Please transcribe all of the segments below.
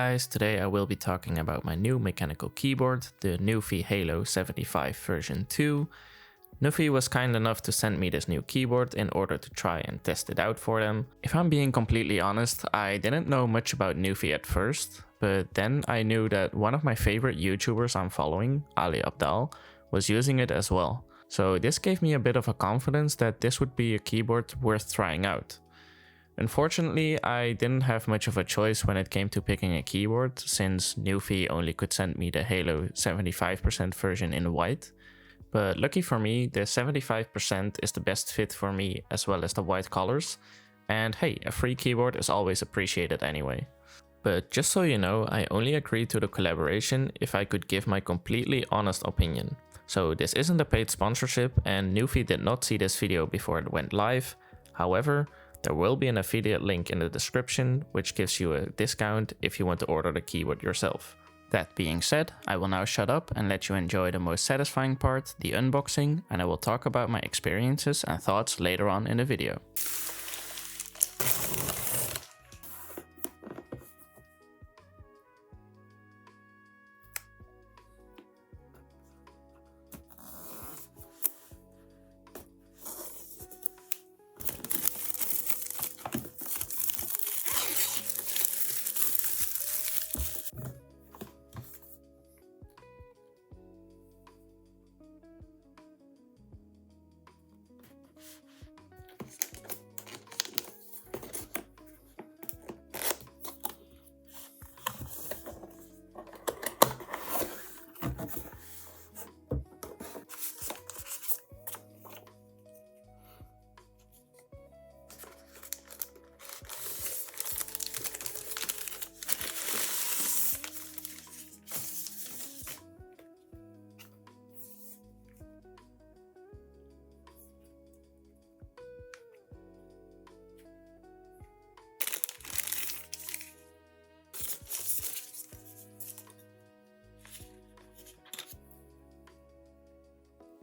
guys, today I will be talking about my new mechanical keyboard, the NuPhy Halo75 version 2. NuPhy was kind enough to send me this new keyboard in order to try and test it out for them. If I'm being completely honest, I didn't know much about NuPhy at first, but then I knew that one of my favorite YouTubers I'm following, Ali Abdal, was using it as well. So this gave me a bit of a confidence that this would be a keyboard worth trying out. Unfortunately, I didn't have much of a choice when it came to picking a keyboard, since NuPhy only could send me the Halo 75% version in white. But lucky for me, the 75% is the best fit for me as well as the white colors. And hey, a free keyboard is always appreciated anyway. But just so you know, I only agreed to the collaboration if I could give my completely honest opinion. So this isn't a paid sponsorship and NuPhy did not see this video before it went live. However, there will be an affiliate link in the description, which gives you a discount if you want to order the keyboard yourself. That being said, I will now shut up and let you enjoy the most satisfying part, the unboxing, and I will talk about my experiences and thoughts later on in the video.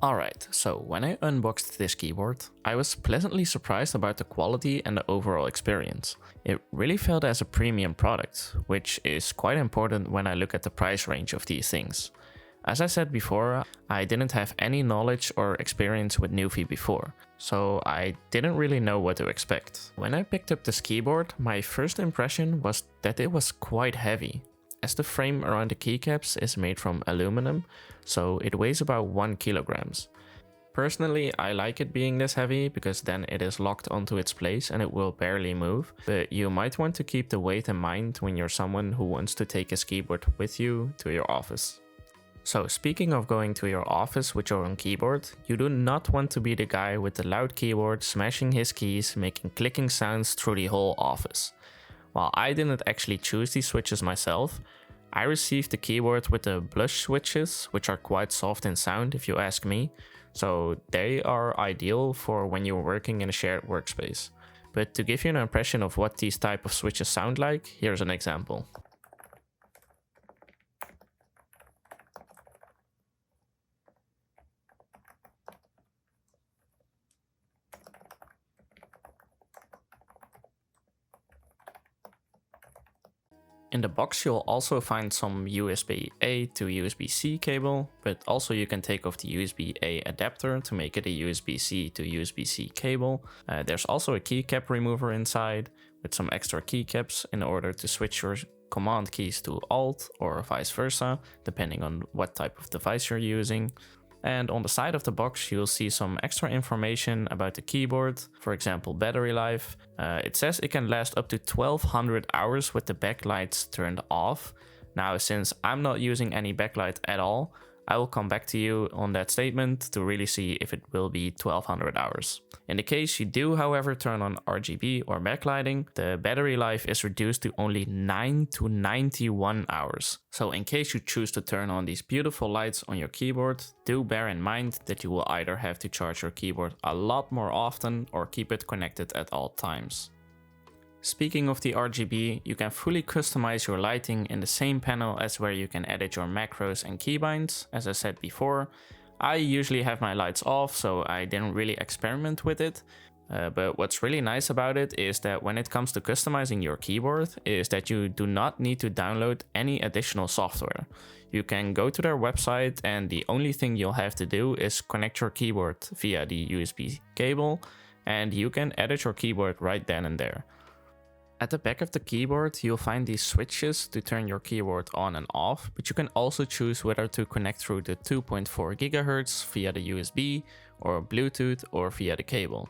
Alright, so when I unboxed this keyboard, I was pleasantly surprised about the quality and the overall experience. It really felt as a premium product, which is quite important when I look at the price range of these things. As I said before, I didn't have any knowledge or experience with NuPhy before, so I didn't really know what to expect. When I picked up this keyboard, my first impression was that it was quite heavy, as the frame around the keycaps is made from aluminum, so it weighs about 1 kilogram. Personally, I like it being this heavy because then it is locked onto its place and it will barely move, but you might want to keep the weight in mind when you're someone who wants to take his keyboard with you to your office. So speaking of going to your office with your own keyboard, you do not want to be the guy with the loud keyboard smashing his keys, making clicking sounds through the whole office. While I didn't actually choose these switches myself, I received the keyboard with the blush switches, which are quite soft in sound if you ask me, so they are ideal for when you're working in a shared workspace. But to give you an impression of what these type of switches sound like, here's an example. In the box you'll also find some USB-A to USB-C cable, but also you can take off the USB-A adapter to make it a USB-C to USB-C cable. There's also a keycap remover inside with some extra keycaps in order to switch your command keys to Alt or vice versa, depending on what type of device you're using. And on the side of the box you'll see some extra information about the keyboard, for example battery life. It says it can last up to 1200 hours with the backlights turned off. Now since I'm not using any backlight at all, I will come back to you on that statement to really see if it will be 1200 hours. In the case you do however turn on RGB or backlighting, the battery life is reduced to only 9 to 91 hours. So in case you choose to turn on these beautiful lights on your keyboard, do bear in mind that you will either have to charge your keyboard a lot more often or keep it connected at all times. Speaking of the RGB, you can fully customize your lighting in the same panel as where you can edit your macros and keybinds. As I said before, I usually have my lights off, so I didn't really experiment with it, But what's really nice about it is that when it comes to customizing your keyboard is that you do not need to download any additional software. You can go to their website and the only thing you'll have to do is connect your keyboard via the USB cable and you can edit your keyboard right then and there. At the back of the keyboard you'll find these switches to turn your keyboard on and off, but you can also choose whether to connect through the 2.4 GHz via the USB or Bluetooth or via the cable.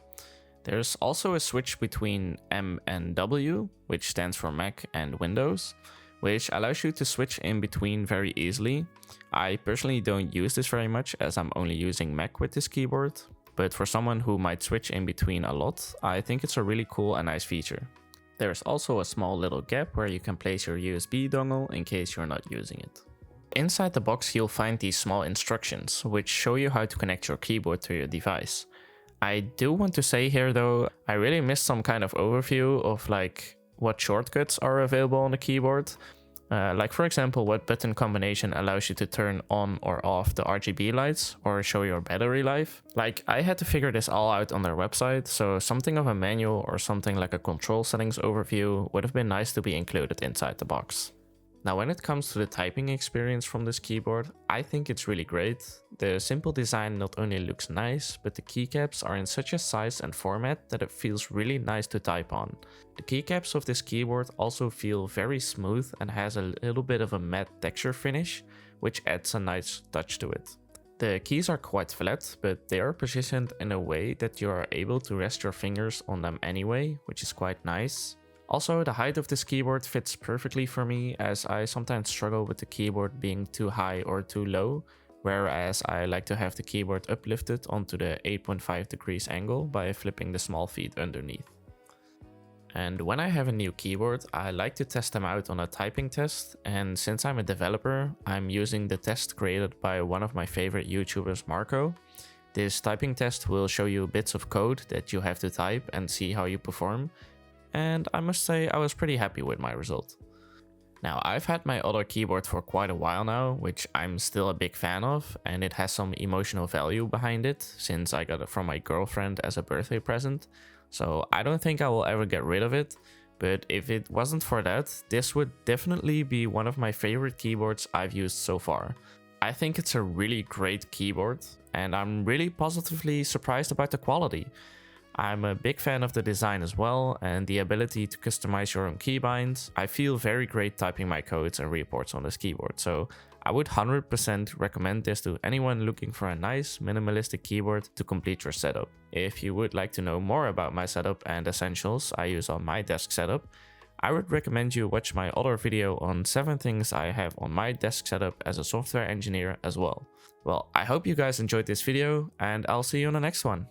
There's also a switch between M and W, which stands for Mac and Windows, which allows you to switch in between very easily. I personally don't use this very much as I'm only using Mac with this keyboard, but for someone who might switch in between a lot, I think it's a really cool and nice feature. There's also a small little gap where you can place your USB dongle in case you're not using it. Inside the box you'll find these small instructions, which show you how to connect your keyboard to your device. I do want to say here though, I really missed some kind of overview of like what shortcuts are available on the keyboard. Like for example, what button combination allows you to turn on or off the RGB lights or show your battery life. Like I had to figure this all out on their website, so something of a manual or something like a control settings overview would have been nice to be included inside the box. Now when it comes to the typing experience from this keyboard, I think it's really great. The simple design not only looks nice, but the keycaps are in such a size and format that it feels really nice to type on. The keycaps of this keyboard also feel very smooth and has a little bit of a matte texture finish, which adds a nice touch to it. The keys are quite flat, but they are positioned in a way that you are able to rest your fingers on them anyway, which is quite nice. Also, the height of this keyboard fits perfectly for me as I sometimes struggle with the keyboard being too high or too low, whereas I like to have the keyboard uplifted onto the 8.5 degrees angle by flipping the small feet underneath. And when I have a new keyboard, I like to test them out on a typing test, and since I'm a developer, I'm using the test created by one of my favorite YouTubers, Marco. This typing test will show you bits of code that you have to type and see how you perform. And I must say I was pretty happy with my result. Now I've had my other keyboard for quite a while now, which I'm still a big fan of, and it has some emotional value behind it since I got it from my girlfriend as a birthday present, so I don't think I will ever get rid of it, but if it wasn't for that, this would definitely be one of my favorite keyboards I've used so far. I think it's a really great keyboard, and I'm really positively surprised about the quality. I'm a big fan of the design as well, and the ability to customize your own keybinds. I feel very great typing my codes and reports on this keyboard, so I would 100% recommend this to anyone looking for a nice minimalistic keyboard to complete your setup. If you would like to know more about my setup and essentials I use on my desk setup, I would recommend you watch my other video on 7 things I have on my desk setup as a software engineer as well. Well, I hope you guys enjoyed this video, and I'll see you on the next one.